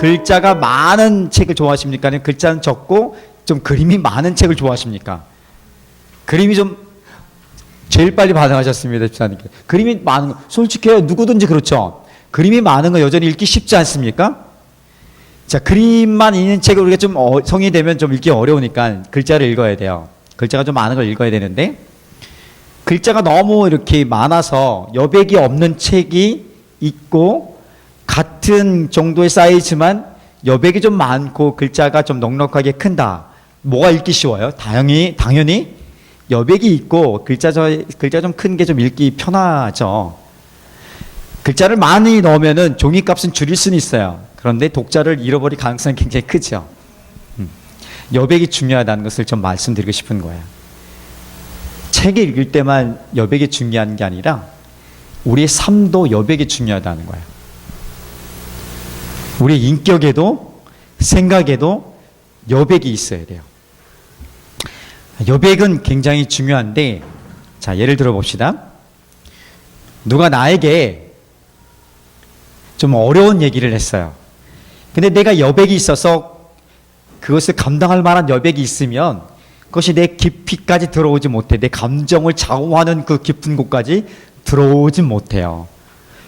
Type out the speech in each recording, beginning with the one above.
글자가 많은 책을 좋아하십니까? 아니면 글자는 적고 좀 그림이 많은 책을 좋아하십니까? 그림이 좀 제일 빨리 반응하셨습니다, 집사님께. 그림이 많은 거, 솔직해요. 누구든지 그렇죠. 그림이 많은 거 여전히 읽기 쉽지 않습니까? 자, 그림만 있는 책을 우리가 좀 성인이 되면 좀 읽기 어려우니까 글자를 읽어야 돼요. 글자가 좀 많은 걸 읽어야 되는데, 글자가 너무 이렇게 많아서 여백이 없는 책이 있고, 같은 정도의 사이즈만 여백이 좀 많고 글자가 좀 넉넉하게 큰다. 뭐가 읽기 쉬워요? 당연히 여백이 있고 글자 좀 큰 게 좀 읽기 편하죠. 글자를 많이 넣으면은 종이값은 줄일 수는 있어요. 그런데 독자를 잃어버릴 가능성이 굉장히 크죠. 여백이 중요하다는 것을 좀 말씀드리고 싶은 거예요. 책을 읽을 때만 여백이 중요한 게 아니라 우리의 삶도 여백이 중요하다는 거예요. 우리의 인격에도 생각에도 여백이 있어야 돼요. 여백은 굉장히 중요한데, 자, 예를 들어 봅시다. 누가 나에게 좀 어려운 얘기를 했어요. 근데 내가 여백이 있어서 그것을 감당할 만한 여백이 있으면 그것이 내 깊이까지 들어오지 못해. 내 감정을 좌우하는 그 깊은 곳까지 들어오지 못해요.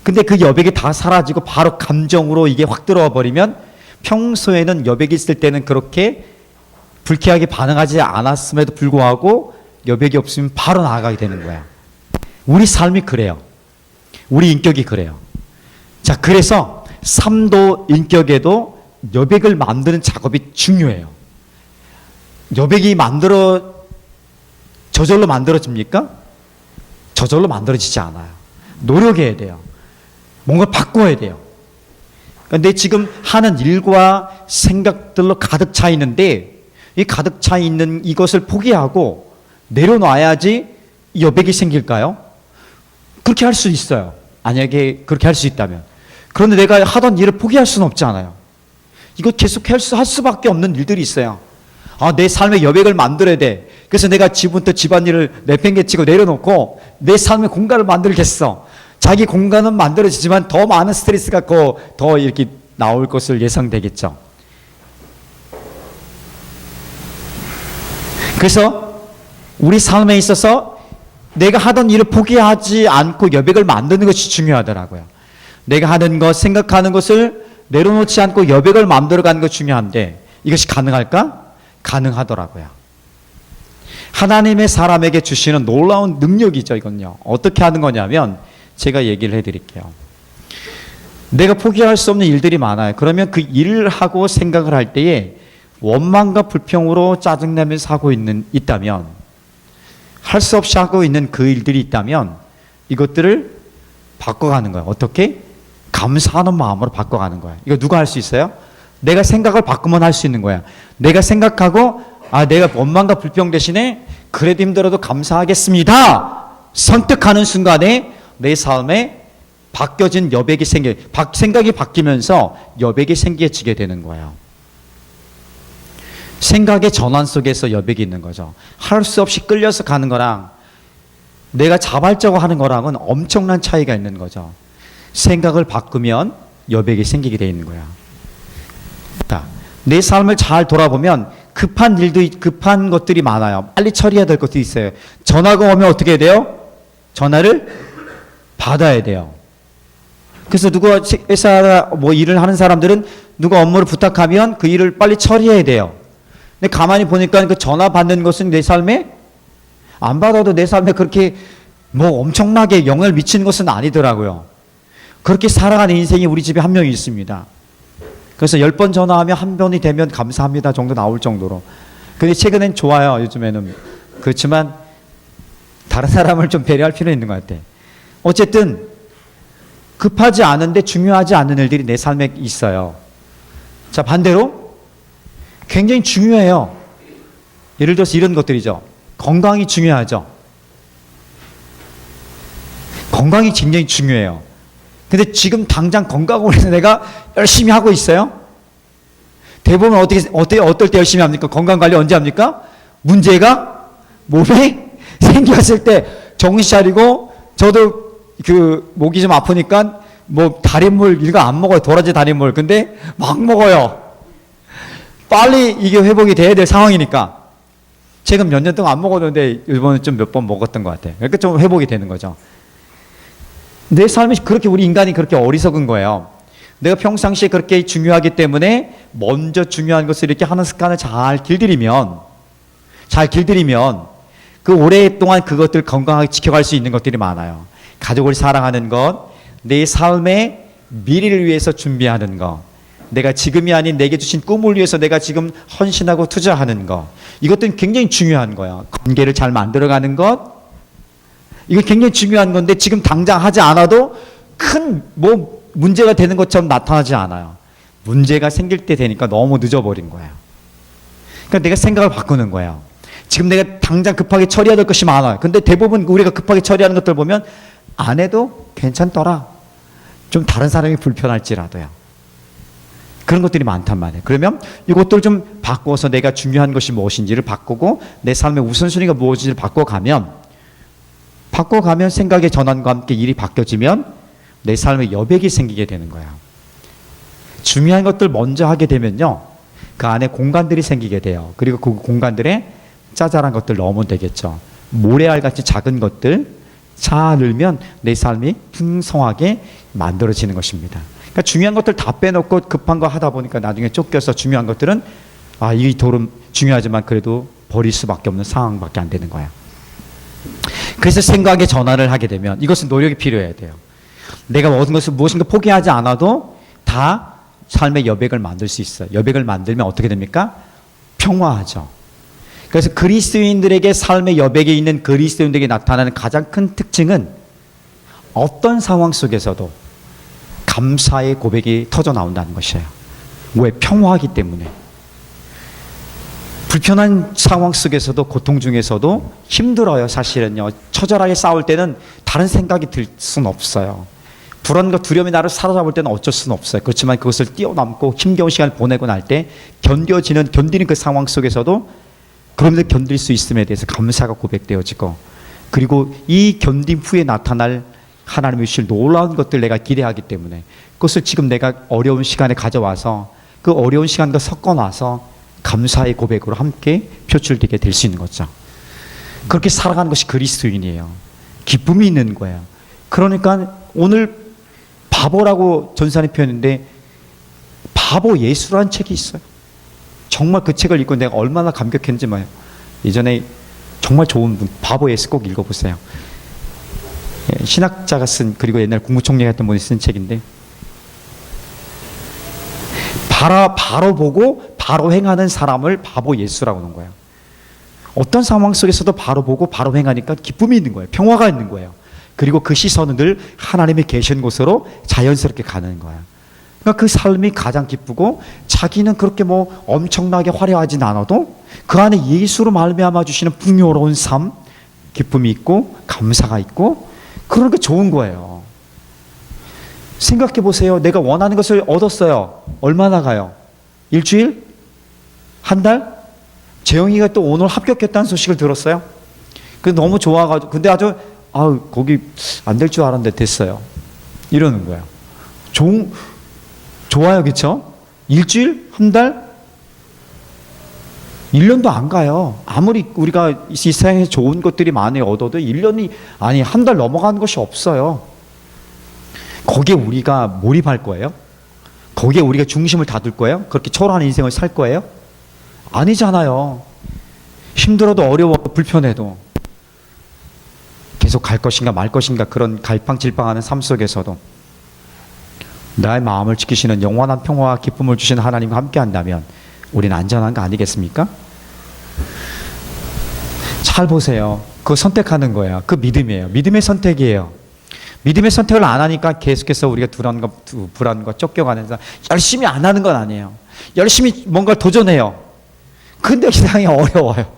근데 그 여백이 다 사라지고 바로 감정으로 이게 확 들어와 버리면, 평소에는 여백이 있을 때는 그렇게 불쾌하게 반응하지 않았음에도 불구하고 여백이 없으면 바로 나아가게 되는 거야. 우리 삶이 그래요. 우리 인격이 그래요. 자, 그래서 삶도 인격에도 여백을 만드는 작업이 중요해요. 여백이 저절로 만들어집니까? 저절로 만들어지지 않아요. 노력해야 돼요. 뭔가 바꿔야 돼요. 근데 지금 하는 일과 생각들로 가득 차 있는데, 이 가득 차 있는 이것을 포기하고 내려놔야지 여백이 생길까요? 그렇게 할 수 있어요. 만약에 그렇게 할 수 있다면. 그런데 내가 하던 일을 포기할 수는 없잖아요. 이거 계속 할 수밖에 없는 일들이 있어요. 내 삶의 여백을 만들어야 돼. 그래서 내가 지금부터 집안일을 내팽개치고 내려놓고 내 삶의 공간을 만들겠어. 자기 공간은 만들어지지만 더 많은 스트레스가 더 이렇게 나올 것을 예상되겠죠. 그래서 우리 삶에 있어서 내가 하던 일을 포기하지 않고 여백을 만드는 것이 중요하더라고요. 내가 하는 것, 생각하는 것을 내려놓지 않고 여백을 만들어가는 것이 중요한데, 이것이 가능할까? 가능하더라고요. 하나님의 사람에게 주시는 놀라운 능력이죠, 이건요. 어떻게 하는 거냐면, 제가 얘기를 해드릴게요. 내가 포기할 수 없는 일들이 많아요. 그러면 그 일을 하고 생각을 할 때에 원망과 불평으로 짜증내면서 하고 있다면, 할 수 없이 하고 있는 그 일들이 있다면, 이것들을 바꿔가는 거예요. 어떻게? 감사하는 마음으로 바꿔가는 거예요. 이거 누가 할 수 있어요? 내가 생각을 바꾸면 할 수 있는 거야. 내가 생각하고, 내가 원망과 불평 대신에 그래도 힘들어도 감사하겠습니다. 선택하는 순간에 내 삶에 바뀌어진 여백이 생각이 바뀌면서 여백이 생겨지게 되는 거예요. 생각의 전환 속에서 여백이 있는 거죠. 할 수 없이 끌려서 가는 거랑 내가 자발적으로 하는 거랑은 엄청난 차이가 있는 거죠. 생각을 바꾸면 여백이 생기게 되어 있는 거야. 내 삶을 잘 돌아보면 급한 것들이 많아요. 빨리 처리해야 될 것도 있어요. 전화가 오면 어떻게 해야 돼요? 전화를 받아야 돼요. 그래서 누가 회사 일을 하는 사람들은 누가 업무를 부탁하면 그 일을 빨리 처리해야 돼요. 근데 가만히 보니까 그 전화 받는 것은 내 삶에 안 받아도 내 삶에 그렇게 엄청나게 영향을 미치는 것은 아니더라고요. 그렇게 살아가는 인생이 우리 집에 한 명이 있습니다. 그래서 10번 전화하면 한 번이 되면 감사합니다 정도 나올 정도로. 근데 최근엔 좋아요, 요즘에는. 그렇지만 다른 사람을 좀 배려할 필요는 있는 것 같아. 어쨌든 급하지 않은데 중요하지 않은 일들이 내 삶에 있어요. 자, 반대로 굉장히 중요해요. 예를 들어서 이런 것들이죠. 건강이 중요하죠. 건강이 굉장히 중요해요. 근데 지금 당장 건강을 위해서 내가 열심히 하고 있어요? 대부분 어떨 때 열심히 합니까? 건강관리 언제 합니까? 문제가 몸에 생겼을 때 정신 차리고, 저도 목이 좀 아프니까 뭐 달인물 이거 안 먹어요. 도라지 달인물. 근데 막 먹어요. 빨리 이게 회복이 돼야 될 상황이니까. 최근 몇 년 동안 안 먹었는데 이번에 좀 몇 번 먹었던 것 같아요. 그러니까 좀 회복이 되는 거죠. 내 삶이 그렇게 우리 인간이 그렇게 어리석은 거예요. 내가 평상시에 그렇게 중요하기 때문에 먼저 중요한 것을 이렇게 하는 습관을 잘 길들이면 그 오랫동안 그것들 건강하게 지켜갈 수 있는 것들이 많아요. 가족을 사랑하는 것, 내 삶의 미래를 위해서 준비하는 것, 내가 지금이 아닌 내게 주신 꿈을 위해서 내가 지금 헌신하고 투자하는 것, 이것들은 굉장히 중요한 거야. 관계를 잘 만들어가는 것, 이거 굉장히 중요한 건데 지금 당장 하지 않아도 큰 문제가 되는 것처럼 나타나지 않아요. 문제가 생길 때 되니까 너무 늦어버린 거예요. 그러니까 내가 생각을 바꾸는 거예요. 지금 내가 당장 급하게 처리해야 될 것이 많아요. 근데 대부분 우리가 급하게 처리하는 것들 보면 안 해도 괜찮더라. 좀 다른 사람이 불편할지라도요. 그런 것들이 많단 말이에요. 그러면 이것들을 좀 바꿔서 내가 중요한 것이 무엇인지를 바꾸고 내 삶의 우선순위가 무엇인지를 바꿔가면 생각의 전환과 함께 일이 바뀌어지면 내 삶에 여백이 생기게 되는 거야. 중요한 것들 먼저 하게 되면요. 그 안에 공간들이 생기게 돼요. 그리고 그 공간들에 짜잘한 것들 넣으면 되겠죠. 모래알같이 작은 것들 잘 넣으면 내 삶이 풍성하게 만들어지는 것입니다. 그러니까 중요한 것들 다 빼놓고 급한 거 하다 보니까 나중에 쫓겨서 중요한 것들은 이 돌은 중요하지만 그래도 버릴 수밖에 없는 상황밖에 안 되는 거야. 그래서 생각의 전환을 하게 되면 이것은 노력이 필요해야 돼요. 내가 모든 것을 무엇인가 포기하지 않아도 다 삶의 여백을 만들 수 있어요. 여백을 만들면 어떻게 됩니까? 평화하죠. 그래서 그리스도인들에게 삶의 여백에 있는 그리스도인들에게 나타나는 가장 큰 특징은 어떤 상황 속에서도 감사의 고백이 터져 나온다는 것이에요. 왜? 평화하기 때문에. 불편한 상황 속에서도 고통 중에서도 힘들어요. 사실은요. 처절하게 싸울 때는 다른 생각이 들 수는 없어요. 불안과 두려움이 나를 사로잡을 때는 어쩔 수는 없어요. 그렇지만 그것을 뛰어넘고 힘겨운 시간을 보내고 날 때 견디는 그 상황 속에서도 그럼에도 견딜 수 있음에 대해서 감사가 고백되어지고, 그리고 이 견딤 후에 나타날 하나님의 주실 놀라운 것들 내가 기대하기 때문에 그것을 지금 내가 어려운 시간에 가져와서 그 어려운 시간과 섞어놔서 감사의 고백으로 함께 표출되게 될 수 있는 거죠. 그렇게 살아가는 것이 그리스도인이에요. 기쁨이 있는 거예요. 그러니까 오늘 바보라고 전사님 표현인데 바보 예수라는 책이 있어요. 정말 그 책을 읽고 내가 얼마나 감격했는지 말이에요. 예전에 정말 좋은 분 바보 예수 꼭 읽어보세요. 신학자가 쓴, 그리고 옛날 국무총리 했던 분이 쓴 책인데 바로 보고 바로 행하는 사람을 바보 예수라고 하는 거예요. 어떤 상황 속에서도 바로 보고 바로 행하니까 기쁨이 있는 거예요. 평화가 있는 거예요. 그리고 그 시선은 늘 하나님이 계신 곳으로 자연스럽게 가는 거예요. 그러니까 그 삶이 가장 기쁘고 자기는 그렇게 엄청나게 화려하진 않아도 그 안에 예수로 말미암아 주시는 풍요로운 삶, 기쁨이 있고 감사가 있고 그러니까 좋은 거예요. 생각해 보세요. 내가 원하는 것을 얻었어요. 얼마나 가요? 일주일? 한 달? 재영이가 또 오늘 합격했다는 소식을 들었어요. 그게 너무 좋아가지고, 근데 아주 거기 안 될 줄 알았는데 됐어요. 이러는 거예요. 좋아요, 그렇죠? 일주일? 한 달? 1년도 안 가요. 아무리 우리가 이 세상에 좋은 것들이 많이 얻어도 1년이 한 달 넘어가는 것이 없어요. 거기에 우리가 몰입할 거예요? 거기에 우리가 중심을 다 둘 거예요? 그렇게 초라한 인생을 살 거예요? 아니잖아요. 힘들어도 어려워 불편해도 계속 갈 것인가 말 것인가 그런 갈팡질팡하는 삶 속에서도 나의 마음을 지키시는 영원한 평화와 기쁨을 주시는 하나님과 함께 한다면 우리는 안전한 거 아니겠습니까? 잘 보세요. 그거 선택하는 거예요. 그 믿음이에요. 믿음의 선택이에요. 믿음의 선택을 안 하니까 계속해서 우리가 불안과 쫓겨가는 사 열심히 안 하는 건 아니에요. 열심히 뭔가 도전해요. 근데 세상이 어려워요.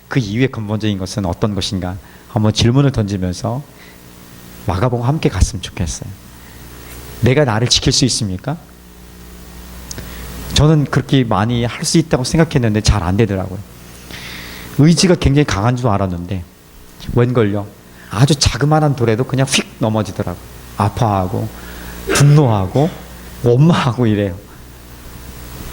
그 이유의 근본적인 것은 어떤 것인가? 한번 질문을 던지면서 마가복음 함께 갔으면 좋겠어요. 내가 나를 지킬 수 있습니까? 저는 그렇게 많이 할 수 있다고 생각했는데 잘 안 되더라고요. 의지가 굉장히 강한 줄 알았는데 웬걸요? 아주 자그마한 돌에도 그냥 휙 넘어지더라고요. 아파하고 분노하고 원망하고 이래요.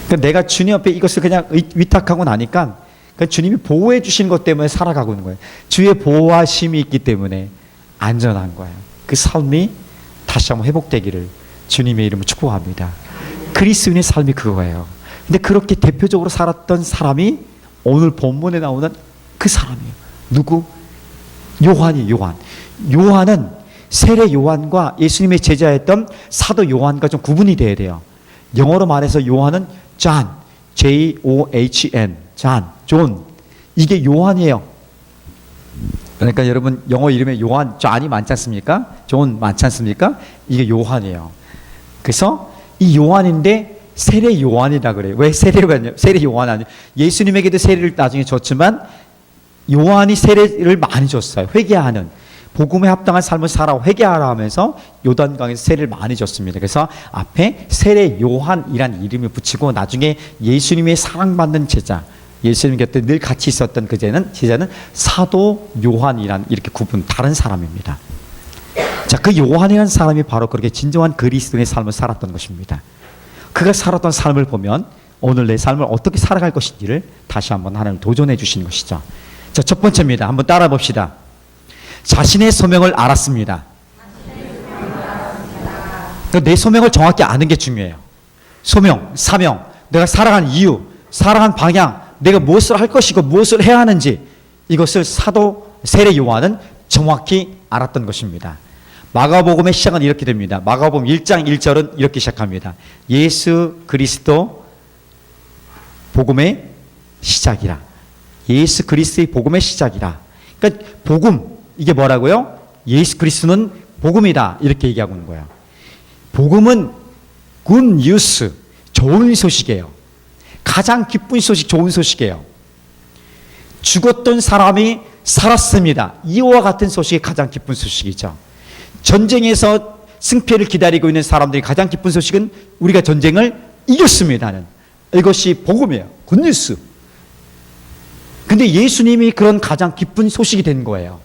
그러니까 내가 주님 앞에 이것을 그냥 위탁하고 나니까 그러니까 주님이 보호해 주신 것 때문에 살아가고 있는 거예요. 주의 보호하심이 있기 때문에 안전한 거예요. 그 삶이 다시 한번 회복되기를 주님의 이름으로 축복합니다. 그리스도인의 삶이 그거예요. 근데 그렇게 대표적으로 살았던 사람이 오늘 본문에 나오는 그 사람이에요. 누구? 요한이 요한. 요한은 세례 요한과 예수님의 제자였던 사도 요한과 좀 구분이 돼야 돼요. 영어로 말해서 요한은 John, J-O-H-N, 존. 이게 요한이에요. 그러니까 여러분 영어 이름에 요한, 존이 많지 않습니까? 존 많지 않습니까? 이게 요한이에요. 그래서 이 요한인데 세례 요한이라 그래요. 왜 세례 요한 아니에요? 예수님에게도 세례를 나중에 줬지만 요한이 세례를 많이 줬어요. 회개하는 복음에 합당한 삶을 살아 회개하라 하면서 요단강에서 세례를 많이 줬습니다. 그래서 앞에 세례 요한이란 이름을 붙이고 나중에 예수님의 사랑받는 제자, 예수님 곁에 늘 같이 있었던 그 제자는 사도 요한이란 이렇게 다른 사람입니다. 자, 그 요한이라는 사람이 바로 그렇게 진정한 그리스도의 삶을 살았던 것입니다. 그가 살았던 삶을 보면 오늘 내 삶을 어떻게 살아갈 것인지를 다시 한번 하나님 도전해 주시는 것이죠. 자, 첫 번째입니다. 한번 따라 봅시다. 자신의 소명을 알았습니다. 내 소명을 정확히 아는 게 중요해요. 소명, 사명, 내가 살아간 이유, 살아간 방향, 내가 무엇을 할 것이고 무엇을 해야 하는지 이것을 세례 요한은 정확히 알았던 것입니다. 마가복음의 시작은 이렇게 됩니다. 마가복음 1장 1절은 이렇게 시작합니다. 예수 그리스도 복음의 시작이라. 예수 그리스도의 복음의 시작이라. 그러니까 복음, 이게 뭐라고요? 예수 그리스도는 복음이다. 이렇게 얘기하고 있는 거예요. 복음은 good news, 좋은 소식이에요. 가장 기쁜 소식, 좋은 소식이에요. 죽었던 사람이 살았습니다. 이와 같은 소식이 가장 기쁜 소식이죠. 전쟁에서 승패를 기다리고 있는 사람들이 가장 기쁜 소식은 우리가 전쟁을 이겼습니다는 이것이 복음이에요. 굿뉴스. 근데 예수님이 그런 가장 기쁜 소식이 된 거예요.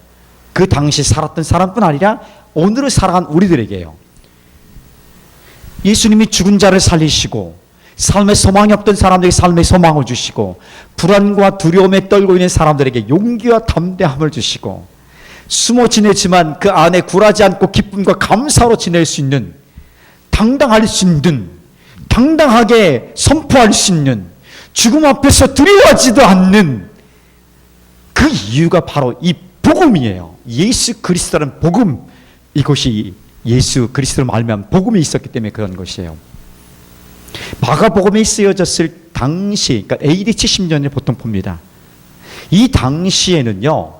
그 당시 살았던 사람뿐 아니라 오늘을 살아간 우리들에게요. 예수님이 죽은 자를 살리시고 삶에 소망이 없던 사람들에게 삶의 소망을 주시고 불안과 두려움에 떨고 있는 사람들에게 용기와 담대함을 주시고 숨어 지내지만 그 안에 굴하지 않고 기쁨과 감사로 지낼 수 있는 당당할 수 있는 당당하게 선포할 수 있는 죽음 앞에서 두려워하지도 않는 그 이유가 바로 이 복음이에요. 예수 그리스도라는 복음, 이것이 예수 그리스도를 말미암아 복음이 있었기 때문에 그런 것이에요. 마가복음에 쓰여졌을 당시, 그러니까 AD 70년을 보통 봅니다. 이 당시에는요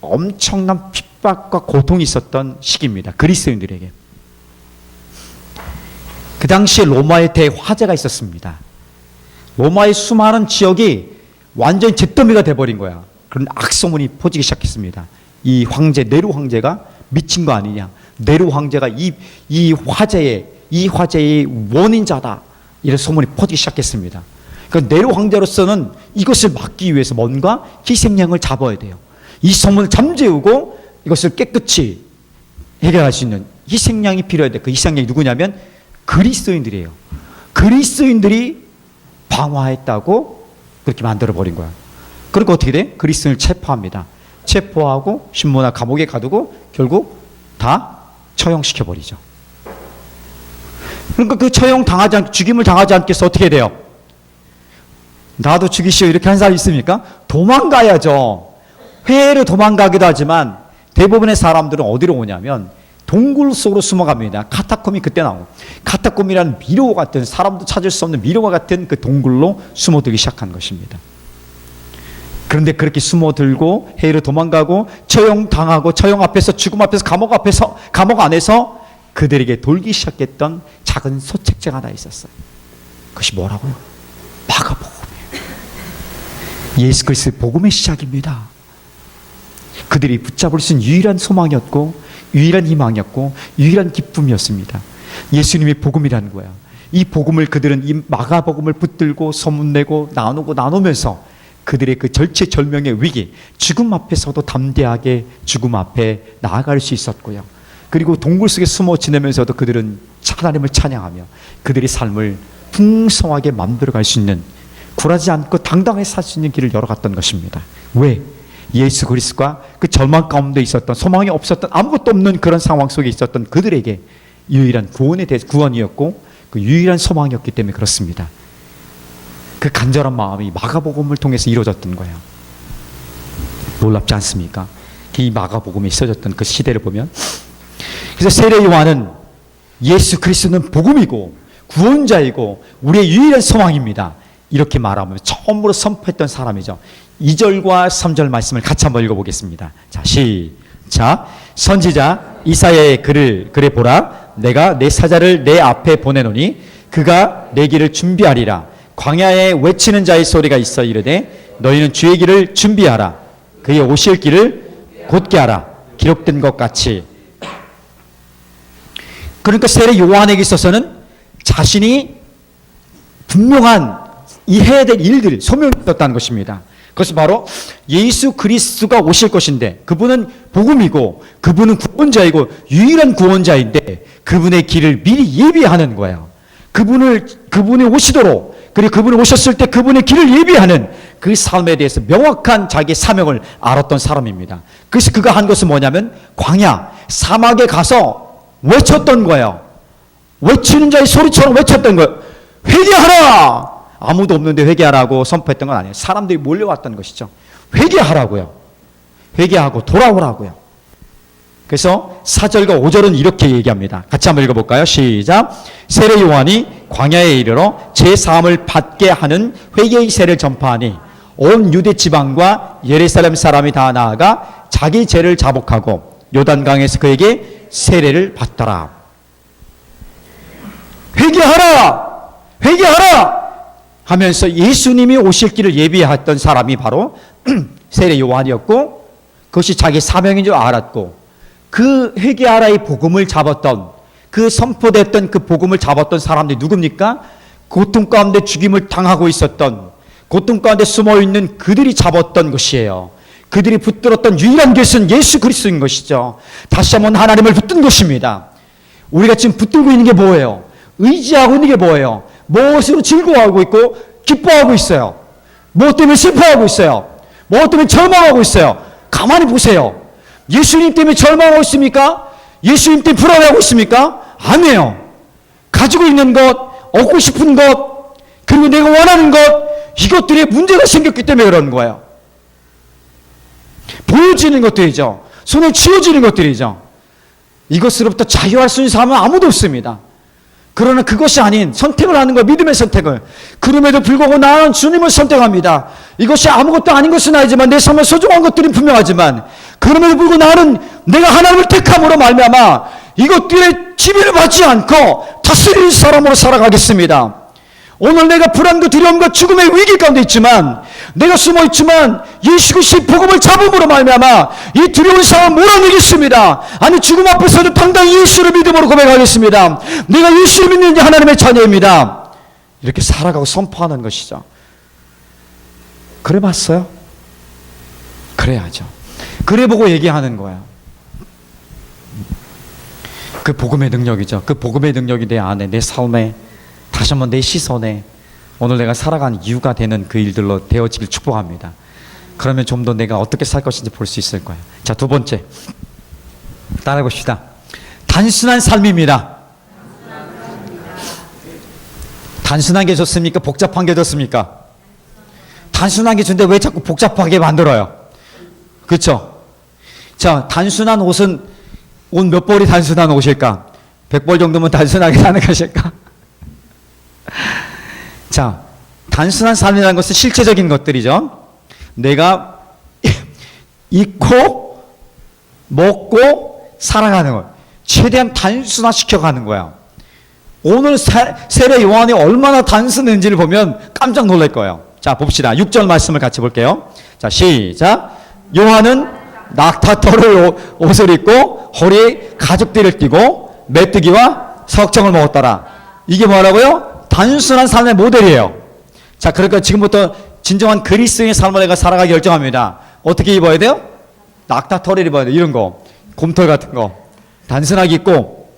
엄청난 핍박과 고통이 있었던 시기입니다. 그리스도인들에게. 그 당시에 로마의 대화재가 있었습니다. 로마의 수많은 지역이 완전히 잿더미가 돼버린 거야. 그런 악소문이 퍼지기 시작했습니다. 이 황제, 네로 황제가 미친 거 아니냐. 네로 황제가 이 화재의 원인자다. 이런 소문이 퍼지기 시작했습니다. 그러니까 네로 황제로서는 이것을 막기 위해서 뭔가 희생양을 잡아야 돼요. 이 소문을 잠재우고 이것을 깨끗이 해결할 수 있는 희생양이 필요해야 돼. 그 희생양이 누구냐면 그리스도인들이에요. 그리스도인들이 방화했다고 그렇게 만들어버린 거야. 그러니까 어떻게 돼? 그리스도인을 체포합니다. 체포하고 신문화 감옥에 가두고 결국 다 처형시켜버리죠. 그러니까 그 죽임을 당하지 않기 위해서 어떻게 돼요? 나도 죽이시오 이렇게 한 사람이 있습니까? 도망가야죠. 회로 도망가기도 하지만 대부분의 사람들은 어디로 오냐면 동굴 속으로 숨어갑니다. 카타콤이 그때 나오고 카타콤이라는 미로와 같은 사람도 찾을 수 없는 미로와 같은 그 동굴로 숨어들기 시작한 것입니다. 그런데 그렇게 숨어들고 해외로 도망가고 처형당하고 처형 앞에서 죽음 앞에서 감옥 안에서 그들에게 돌기 시작했던 작은 소책자가 하나 있었어요. 그것이 뭐라고요? 마가복음이에요. 예수 그리스도의 복음의 시작입니다. 그들이 붙잡을 수 있는 유일한 소망이었고 유일한 희망이었고 유일한 기쁨이었습니다. 예수님의 복음이라는 거야. 이 복음을 그들은 이 마가복음을 붙들고 소문내고 나누면서 그들의 그 절체절명의 위기, 죽음 앞에서도 담대하게 죽음 앞에 나아갈 수 있었고요. 그리고 동굴 속에 숨어 지내면서도 그들은 참 하나님을 찬양하며 그들의 삶을 풍성하게 만들어갈 수 있는, 굴하지 않고 당당하게 살 수 있는 길을 열어갔던 것입니다. 왜? 예수 그리스도가 그 절망 가운데 있었던, 소망이 없었던, 아무것도 없는 그런 상황 속에 있었던 그들에게 유일한 구원이었고 그 유일한 소망이었기 때문에 그렇습니다. 그 간절한 마음이 마가복음을 통해서 이루어졌던 거예요. 놀랍지 않습니까? 이 마가복음이 써졌던 그 시대를 보면, 그래서 세례 요한은 예수 그리스도는 복음이고 구원자이고 우리의 유일한 소망입니다, 이렇게 말하면서 처음으로 선포했던 사람이죠. 2절과 3절 말씀을 같이 한번 읽어보겠습니다. 자, 시작. 선지자 이사야의 글을 그래 보라. 내가 내 사자를 내 앞에 보내노니 그가 내 길을 준비하리라. 광야에 외치는 자의 소리가 있어 이르되 너희는 주의 길을 준비하라. 그의 오실 길을 곧게 하라. 기록된 것 같이. 그러니까 세례 요한에게 있어서는 자신이 분명한 이 해야 될 일들, 소명이 있었다는 것입니다. 그것이 바로 예수 그리스도가 오실 것인데, 그분은 복음이고 그분은 구원자이고 유일한 구원자인데 그분의 길을 미리 예비하는 거예요. 그분이 오시도록, 그리고 그분이 오셨을 때 그분의 길을 예비하는 그 삶에 대해서 명확한 자기의 사명을 알았던 사람입니다. 그래서 그가 한 것은 뭐냐면 광야, 사막에 가서 외쳤던 거예요. 외치는 자의 소리처럼 외쳤던 거예요. 회개하라! 아무도 없는데 회개하라고 선포했던 건 아니에요. 사람들이 몰려왔던 것이죠. 회개하라고요. 회개하고 돌아오라고요. 그래서 4절과 5절은 이렇게 얘기합니다. 같이 한번 읽어볼까요? 시작. 세례 요한이 광야에 이르러 제 사함을 받게 하는 회개의 세를 전파하니 온 유대 지방과 예루살렘 사람이 다 나아가 자기 죄를 자복하고 요단강에서 그에게 세례를 받더라. 회개하라! 회개하라! 하면서 예수님이 오실 길을 예비했던 사람이 바로 세례 요한이었고, 그것이 자기 사명인 줄 알았고, 그 회개하라의 복음을 잡았던, 그 선포됐던 그 복음을 잡았던 사람들이 누굽니까? 고통 가운데 죽임을 당하고 있었던, 고통 가운데 숨어있는 그들이 잡았던 것이에요. 그들이 붙들었던 유일한 것은 예수 그리스도인 것이죠. 다시 한번 하나님을 붙든 것입니다. 우리가 지금 붙들고 있는 게 뭐예요? 의지하고 있는 게 뭐예요? 무엇으로 즐거워하고 있고 기뻐하고 있어요? 무엇 때문에 슬퍼하고 있어요? 무엇 때문에 절망하고 있어요? 가만히 보세요. 예수님 때문에 절망하고 있습니까? 예수님 때문에 불안해하고 있습니까? 아니에요. 가지고 있는 것, 얻고 싶은 것, 그리고 내가 원하는 것, 이것들에 문제가 생겼기 때문에 그러는 거예요. 보여지는 것들이죠. 손에 쥐어지는 것들이죠. 이것으로부터 자유할 수 있는 사람은 아무도 없습니다. 그러나 그것이 아닌 선택을 하는 거예요. 믿음의 선택을. 그럼에도 불구하고 나는 주님을 선택합니다. 이것이 아무것도 아닌 것은 아니지만 내 삶에 소중한 것들이 분명하지만, 그럼에도 불구하고 나는 내가 하나님을 택함으로 말미암아 이것들의 지배를 받지 않고 다스릴 사람으로 살아가겠습니다. 오늘 내가 불안과 두려움과 죽음의 위기 가운데 있지만, 내가 숨어 있지만 예수 그리스도의 복음을 잡음으로 말미암아 이 두려운 상황 몰아내겠습니다. 아니, 죽음 앞에서도 당당히 예수를 믿음으로 고백하겠습니다. 내가 예수를 믿는 하나님의 자녀입니다. 이렇게 살아가고 선포하는 것이죠. 그래 봤어요? 그래야죠. 그래 보고 얘기하는 거예요. 그 복음의 능력이죠. 그 복음의 능력이 내 안에, 내 삶에, 다시 한번 내 시선에 오늘 내가 살아가는 이유가 되는 그 일들로 되어지길 축복합니다. 그러면 좀 더 내가 어떻게 살 것인지 볼 수 있을 거예요. 자, 두 번째, 따라해봅시다. 단순한 삶입니다. 단순한 게 좋습니까? 복잡한 게 좋습니까? 단순한 게 좋은데 왜 자꾸 복잡하게 만들어요? 그렇죠? 자, 단순한 옷은 옷 몇 벌이 단순한 옷일까? 100벌 정도면 단순하게 사는 것일까? 자, 단순한 삶이라는 것은 실체적인 것들이죠. 내가 입고 먹고 살아가는 것, 최대한 단순화시켜가는 거야. 오늘 세례 요한이 얼마나 단순한지를 보면 깜짝 놀랄 거예요. 자, 봅시다. 6절 말씀을 같이 볼게요. 자, 시작. 요한은 낙타털을 옷을 입고 허리에 가죽띠를 띠고 메뚜기와 석청을 먹었더라. 이게 뭐라고요? 단순한 삶의 모델이에요. 자, 그러니까 지금부터 진정한 그리스도인의 삶을 내가 살아가기 결정합니다. 어떻게 입어야 돼요? 낙타털을 입어야 돼요. 이런 거, 곰털 같은 거 단순하게 입고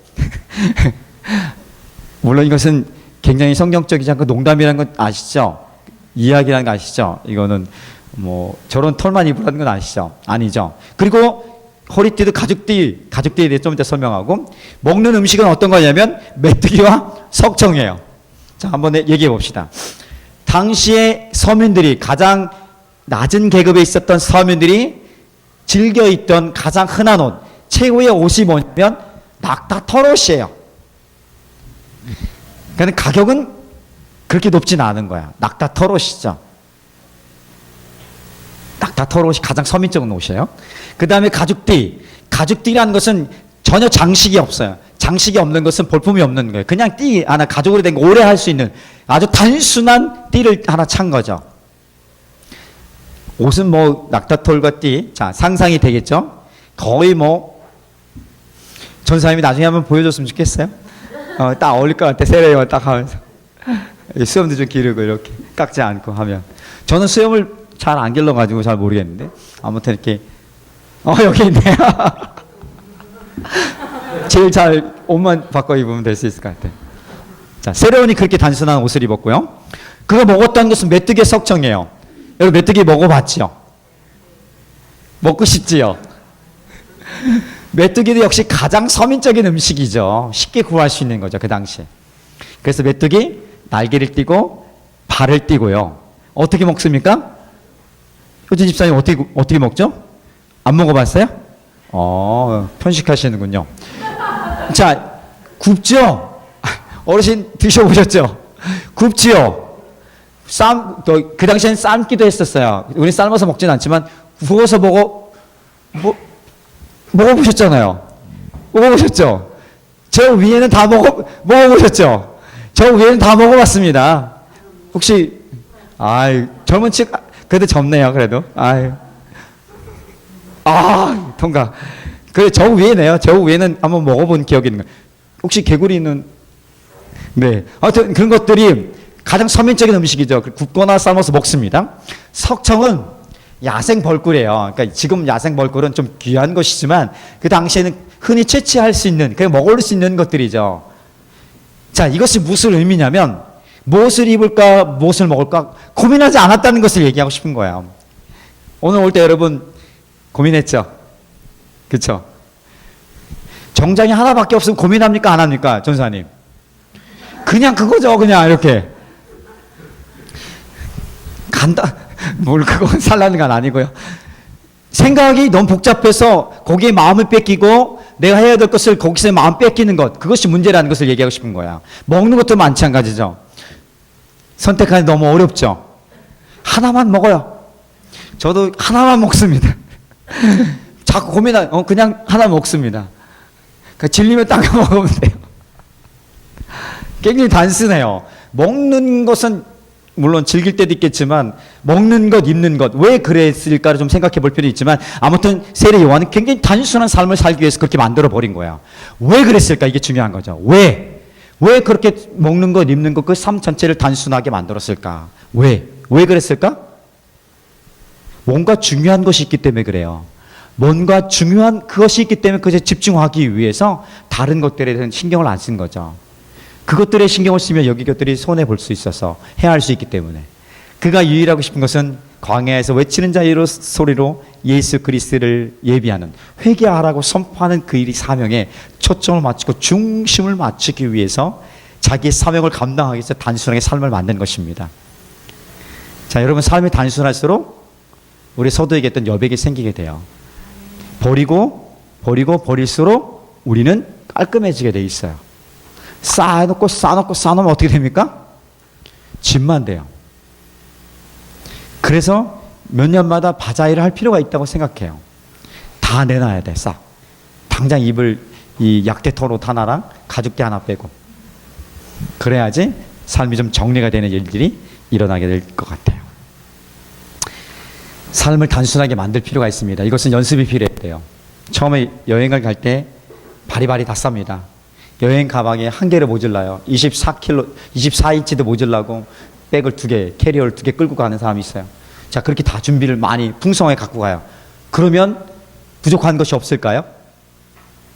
물론 이것은 굉장히 성경적이지 않고 농담이라는 건 아시죠? 이야기라는 거 아시죠? 이거는 뭐 저런 털만 입으라는 건 아시죠? 아니죠. 그리고 허리띠도 가죽띠에 대해 좀 이따 설명하고, 먹는 음식은 어떤 거냐면 메뚜기와 석청이에요. 자, 한번 얘기해 봅시다. 당시에 서민들이, 가장 낮은 계급에 있었던 서민들이 즐겨 입던 가장 흔한 옷, 최고의 옷이 뭐냐면 낙타 털옷이에요. 그러니까 가격은 그렇게 높진 않은 거야. 낙타 털옷이죠. 낙타 털옷이 가장 서민적인 옷이에요. 그 다음에 가죽띠. 가죽띠라는 것은 전혀 장식이 없어요. 장식이 없는 것은 볼품이 없는 거예요. 그냥 띠 하나, 가죽으로 된 거 오래 할 수 있는 아주 단순한 띠를 하나 찬 거죠. 옷은 뭐 낙타털과 띠, 자, 상상이 되겠죠? 거의 뭐 전사님이 나중에 한번 보여줬으면 좋겠어요. 딱 어울릴 것 같아. 세례와 딱 하면서 수염도 좀 기르고 이렇게 깎지 않고 하면. 저는 수염을 잘 안 길러가지고 잘 모르겠는데 아무튼 이렇게 여기 있네요. 제일 잘 옷만 바꿔 입으면 될 수 있을 것 같아요. 자, 세례원이 그렇게 단순한 옷을 입었고요. 그거 먹었다는 것은 메뚜기의 석청이에요. 여러분 메뚜기 먹어봤죠? 먹고 싶지요? 메뚜기도 역시 가장 서민적인 음식이죠. 쉽게 구할 수 있는 거죠, 그 당시에. 그래서 메뚜기 날개를 띄고 발을 띄고요. 어떻게 먹습니까? 효진 집사님 어떻게 먹죠? 안 먹어봤어요? 편식하시는군요. 자, 굽죠? 어르신 드셔보셨죠? 굽지요? 그 당시엔 삶기도 했었어요. 우리 삶아서 먹진 않지만 구워서 먹어보셨잖아요. 먹어보셨죠? 저 위에는 다 먹어보셨죠? 저 위에는 다 먹어봤습니다. 혹시, 젊은 층, 그래도 젊네요, 그래도. 통과. 그래, 저 위에네요. 저 위에는 한번 먹어본 기억이 있는 거예요. 혹시 개구리는, 네. 아무튼 그런 것들이 가장 서민적인 음식이죠. 굽거나 삶아서 먹습니다. 석청은 야생 벌꿀이에요. 그러니까 지금 야생 벌꿀은 좀 귀한 것이지만 그 당시에는 흔히 채취할 수 있는, 그냥 먹을 수 있는 것들이죠. 자, 이것이 무슨 의미냐면 무엇을 입을까, 무엇을 먹을까 고민하지 않았다는 것을 얘기하고 싶은 거예요. 오늘 올 때 여러분 고민했죠? 그렇죠? 정장이 하나밖에 없으면 고민합니까, 안 합니까, 전사님? 그냥 그거죠, 그냥 이렇게. 뭘 그거 살라는 건 아니고요. 생각이 너무 복잡해서 거기에 마음을 뺏기고 내가 해야 될 것을 거기서 마음 뺏기는 것, 그것이 문제라는 것을 얘기하고 싶은 거야. 먹는 것도 마찬가지죠. 선택하기 너무 어렵죠. 하나만 먹어요. 저도 하나만 먹습니다. 자꾸 그냥 하나 먹습니다. 그러니까 질리면 딴 거 먹으면 돼요. 굉장히 단순해요. 먹는 것은 물론 즐길 때도 있겠지만 먹는 것, 입는 것, 왜 그랬을까를 좀 생각해 볼 필요는 있지만 아무튼 세례 요한은 굉장히 단순한 삶을 살기 위해서 그렇게 만들어 버린 거야. 왜 그랬을까? 이게 중요한 거죠. 왜 그렇게 먹는 것, 입는 것, 그 삶 전체를 단순하게 만들었을까? 왜 그랬을까? 뭔가 중요한 것이 있기 때문에 그래요. 뭔가 중요한 그것이 있기 때문에 그것에 집중하기 위해서 다른 것들에 대해서는 신경을 안 쓴 거죠. 그것들에 신경을 쓰면 여기 것들이 손해볼 수 있어서 해할 수 있기 때문에. 그가 유일하고 싶은 것은 광야에서 외치는 자의 소리로 예수 그리스도를 예비하는, 회개하라고 선포하는 그 일이 사명에 초점을 맞추고 중심을 맞추기 위해서 자기의 사명을 감당하기 위해서 단순하게 삶을 만든 것입니다. 자, 여러분 삶이 단순할수록 우리 서두에 얘기했던 여백이 생기게 돼요. 버릴수록 우리는 깔끔해지게 돼 있어요. 쌓아놓으면 어떻게 됩니까? 짐만 돼요. 그래서 몇 년마다 바자회를 할 필요가 있다고 생각해요. 다 내놔야 돼, 싹. 당장 입을 이 약대 털옷 하나랑 가죽대 하나 빼고. 그래야지 삶이 좀 정리가 되는 일들이 일어나게 될 것 같아요. 삶을 단순하게 만들 필요가 있습니다. 이것은 연습이 필요해요. 처음에 여행을 갈 때 바리바리 다 쌉니다. 여행 가방에 한 개를 모질라요. 24인치도 모질라고 백을 2개, 캐리어를 2개 끌고 가는 사람이 있어요. 자, 그렇게 다 준비를 많이 풍성하게 갖고 가요. 그러면 부족한 것이 없을까요?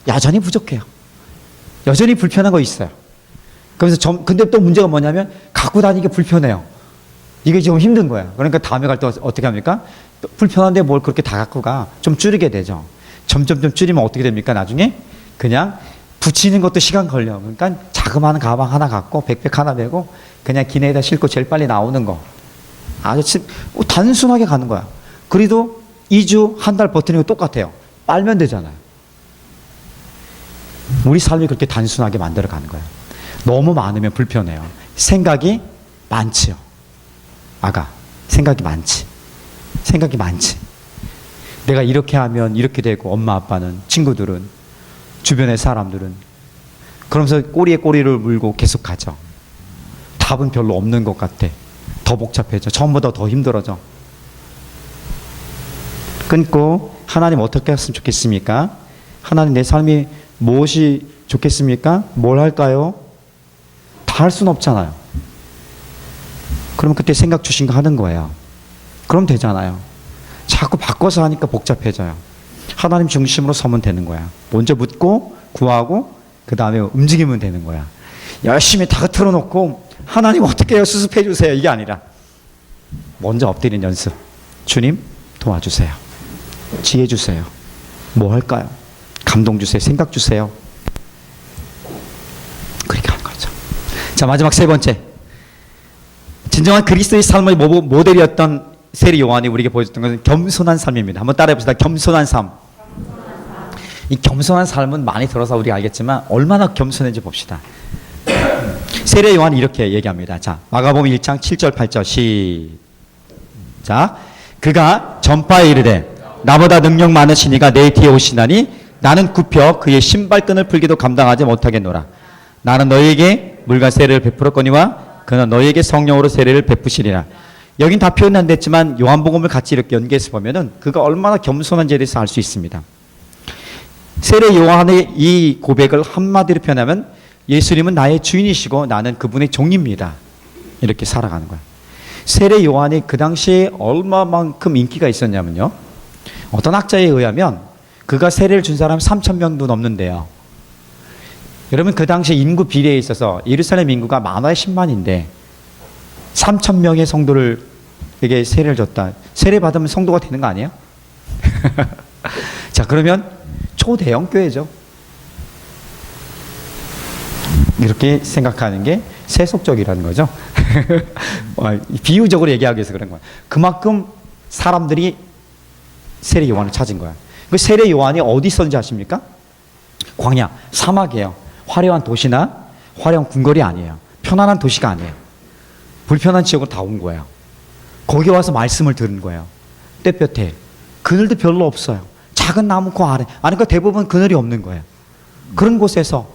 여전히 부족해요. 여전히 불편한 거 있어요. 그래서 근데 또 문제가 뭐냐면 갖고 다니기 불편해요. 이게 지금 힘든 거예요. 그러니까 다음에 갈 때 어떻게 합니까? 불편한데 뭘 그렇게 다 갖고 가. 좀 줄이게 되죠. 점점 줄이면 어떻게 됩니까? 나중에 그냥 붙이는 것도 시간 걸려. 그러니까 자그마한 가방 하나 갖고 백팩 하나 메고 그냥 기내에다 싣고 제일 빨리 나오는 거. 아주 단순하게 가는 거야. 그래도 2주, 한 달 버티는 거 똑같아요. 빨면 되잖아요. 우리 삶이 그렇게 단순하게 만들어 가는 거예요. 너무 많으면 불편해요. 생각이 많지요. 아가, 생각이 많지. 생각이 많지. 내가 이렇게 하면 이렇게 되고, 엄마 아빠는, 친구들은, 주변의 사람들은. 그러면서 꼬리에 꼬리를 물고 계속 가죠. 답은 별로 없는 것 같아. 더 복잡해져. 전보다 더 힘들어져. 끊고 하나님 어떻게 했으면 좋겠습니까? 하나님 내 삶이 무엇이 좋겠습니까? 뭘 할까요? 다 할 수는 없잖아요. 그러면 그때 생각 주신 거 하는 거예요. 그럼 되잖아요. 자꾸 바꿔서 하니까 복잡해져요. 하나님 중심으로 서면 되는 거야. 먼저 묻고 구하고 그 다음에 움직이면 되는 거야. 열심히 다 틀어놓고 하나님 어떻게 해요? 수습해 주세요. 이게 아니라 먼저 엎드리는 연습. 주님 도와주세요. 지혜 주세요. 뭐 할까요? 감동 주세요. 생각 주세요. 그렇게 하는 거죠. 자, 마지막 세 번째. 진정한 그리스도의 삶의 모델이었던 세리 요한이 우리에게 보여줬던 것은 겸손한 삶입니다. 한번 따라해 봅시다. 겸손한 삶. 이 겸손한 삶은 많이 들어서 우리가 알겠지만 얼마나 겸손한지 봅시다. 세리 요한이 이렇게 얘기합니다. 자, 마가복음 1장 7절 8절 시작. 그가 전파에 이르되 나보다 능력 많으신 이가 내 뒤에 오시나니 나는 굽혀 그의 신발끈을 풀기도 감당하지 못하겠노라. 나는 너희에게 물과 세례를 베풀었거니와 그는 너희에게 성령으로 세례를 베푸시리라. 여긴 다 표현 안 됐지만 요한복음을 같이 이렇게 연계해서 보면은 그가 얼마나 겸손한지에 대해서 알 수 있습니다. 세례 요한의 이 고백을 한마디로 표현하면 예수님은 나의 주인이시고 나는 그분의 종입니다. 이렇게 살아가는 거예요. 세례 요한이 그 당시에 얼마만큼 인기가 있었냐면요. 어떤 학자에 의하면 그가 세례를 준 사람 3,000명도 넘는데요. 여러분 그 당시 인구 비례에 있어서 예루살렘 인구가 만화에 10만인데 3,000명의 성도를에게 세례를 줬다. 세례 받으면 성도가 되는 거 아니에요? 자, 그러면 초대형 교회죠. 이렇게 생각하는 게 세속적이라는 거죠. 비유적으로 얘기하기 위해서 그런 거예요. 그만큼 사람들이 세례 요한을 찾은 거야. 그 세례 요한이 어디 있었는지 아십니까? 광야, 사막이에요. 화려한 도시나 화려한 궁궐이 아니에요. 편안한 도시가 아니에요. 불편한 지역으로 다 온 거예요. 거기 와서 말씀을 들은 거예요. 떼볕에. 그늘도 별로 없어요. 작은 나무코 아래. 그러니까 대부분 그늘이 없는 거예요. 그런 곳에서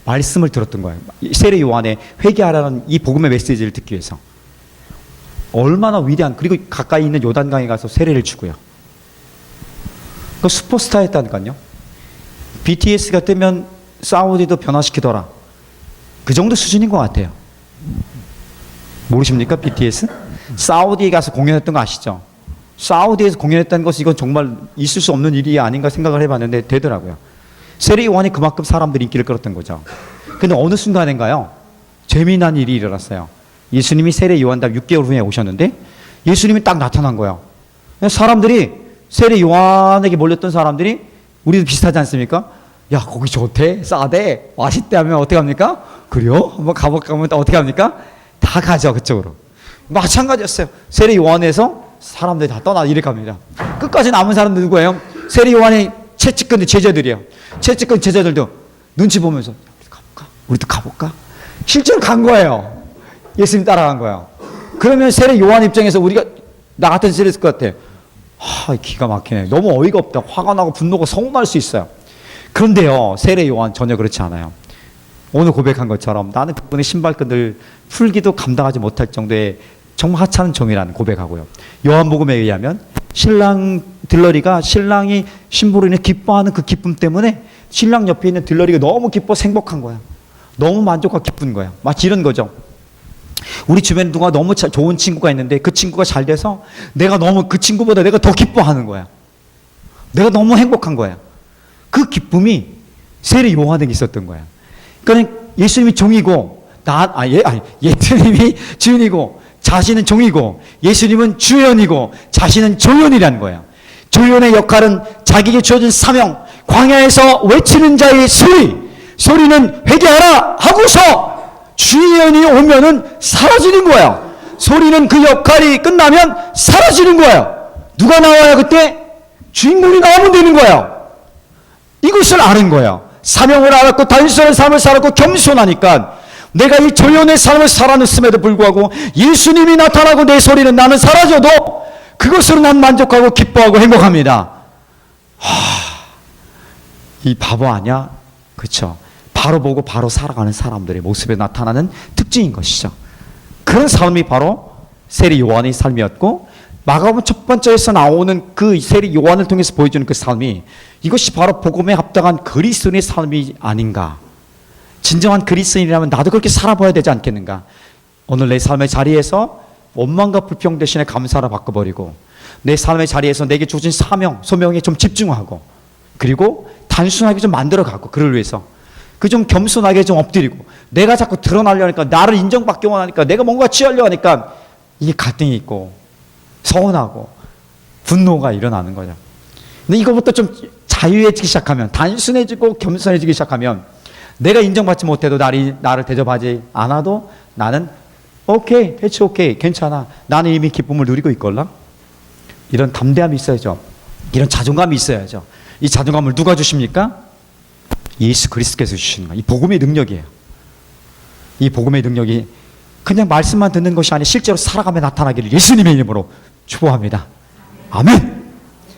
말씀을 들었던 거예요. 세례 요한의 회개하라는 이 복음의 메시지를 듣기 위해서. 얼마나 위대한, 그리고 가까이 있는 요단강에 가서 세례를 주고요. 그 슈퍼스타였다니까요. BTS가 뜨면 사우디도 변화시키더라. 그 정도 수준인 것 같아요. 모르십니까? BTS? 사우디에 가서 공연했던 거 아시죠? 사우디에서 공연했다는 것은 이건 정말 있을 수 없는 일이 아닌가 생각을 해봤는데 되더라고요. 세례 요한이 그만큼 사람들이 인기를 끌었던 거죠. 근데 어느 순간인가요? 재미난 일이 일어났어요. 예수님이 세례 요한 다음 6개월 후에 오셨는데 예수님이 딱 나타난 거예요. 사람들이 세례 요한에게 몰렸던 사람들이 우리도 비슷하지 않습니까? 야, 거기 좋대, 싸대, 맛있대 하면 어떻게 합니까? 그래요? 한번 가볼까 하면 어떻게 합니까? 다 가죠, 그쪽으로. 마찬가지였어요. 세례 요한에서 사람들이 다 떠나 이렇게 갑니다. 끝까지 남은 사람들 누구예요? 세례 요한의 채찍근 제자들이에요. 채찍근 제자들도 눈치 보면서 우리도 가볼까? 실제로 간 거예요. 예수님 따라간 거예요. 그러면 세례 요한 입장에서 우리가 나 같은 세례했을 것 같아. 기가 막히네. 너무 어이가 없다. 화가 나고 분노가 서운할 수 있어요. 그런데요, 세례 요한 전혀 그렇지 않아요. 오늘 고백한 것처럼 나는 그분의 신발끈을 풀기도 감당하지 못할 정도의 정말 하찮은 종이라는 고백하고요. 요한복음에 의하면 신랑 들러리가 신랑이 신부로 인해 기뻐하는 그 기쁨 때문에 신랑 옆에 있는 들러리가 너무 기뻐서 행복한 거야. 너무 만족하고 기쁜 거야. 마치 이런 거죠. 우리 주변에 누가 너무 좋은 친구가 있는데 그 친구가 잘 돼서 내가 너무 그 친구보다 내가 더 기뻐하는 거야. 내가 너무 행복한 거야. 그 기쁨이 세례 요한에게 있었던 거야. 그러니까 예수님이 종이고 예수님이 주인이고 자신은 종이고 예수님은 주연이고 자신은 조연이라는 거예요. 조연의 역할은 자기에게 주어진 사명, 광야에서 외치는 자의 소리는 회개하라 하고서 주연이 오면은 사라지는 거예요. 소리는 그 역할이 끝나면 사라지는 거예요. 누가 나와요 그때? 주인공이 나오면 되는 거예요. 이것을 아는 거예요. 사명을 알았고 단순한 삶을 살았고 겸손하니까 내가 이 조연의 삶을 살아냈음에도 불구하고 예수님이 나타나고 내 소리는 나는 사라져도 그것으로 난 만족하고 기뻐하고 행복합니다. 이 바보 아니야? 그렇죠. 바로 보고 바로 살아가는 사람들의 모습에 나타나는 특징인 것이죠. 그런 삶이 바로 세리 요한의 삶이었고 마가복음 첫 번째에서 나오는 그 세리 요한을 통해서 보여주는 그 삶이 이것이 바로 복음에 합당한 그리스도인의 삶이 아닌가. 진정한 그리스도인이라면 나도 그렇게 살아봐야 되지 않겠는가. 오늘 내 삶의 자리에서 원망과 불평 대신에 감사로 바꿔버리고 내 삶의 자리에서 내게 주어진 사명, 소명에 좀 집중하고 그리고 단순하게 좀 만들어가고 그를 위해서 그 좀 겸손하게 좀 엎드리고 내가 자꾸 드러나려니까 나를 인정받기 원하니까 내가 뭔가 취하려 하니까 이게 갈등이 있고 서운하고 분노가 일어나는 거죠. 근데 이거부터 좀 자유해지기 시작하면 단순해지고 겸손해지기 시작하면 내가 인정받지 못해도 나를 대접하지 않아도 나는 오케이, it's okay, 괜찮아. 나는 이미 기쁨을 누리고 있걸라. 이런 담대함이 있어야죠. 이런 자존감이 있어야죠. 이 자존감을 누가 주십니까? 예수 그리스도께서 주시는 거예요. 이 복음의 능력이에요. 이 복음의 능력이 그냥 말씀만 듣는 것이 아니라 실제로 살아가며 나타나기를 예수님의 이름으로 축복합니다. 아멘.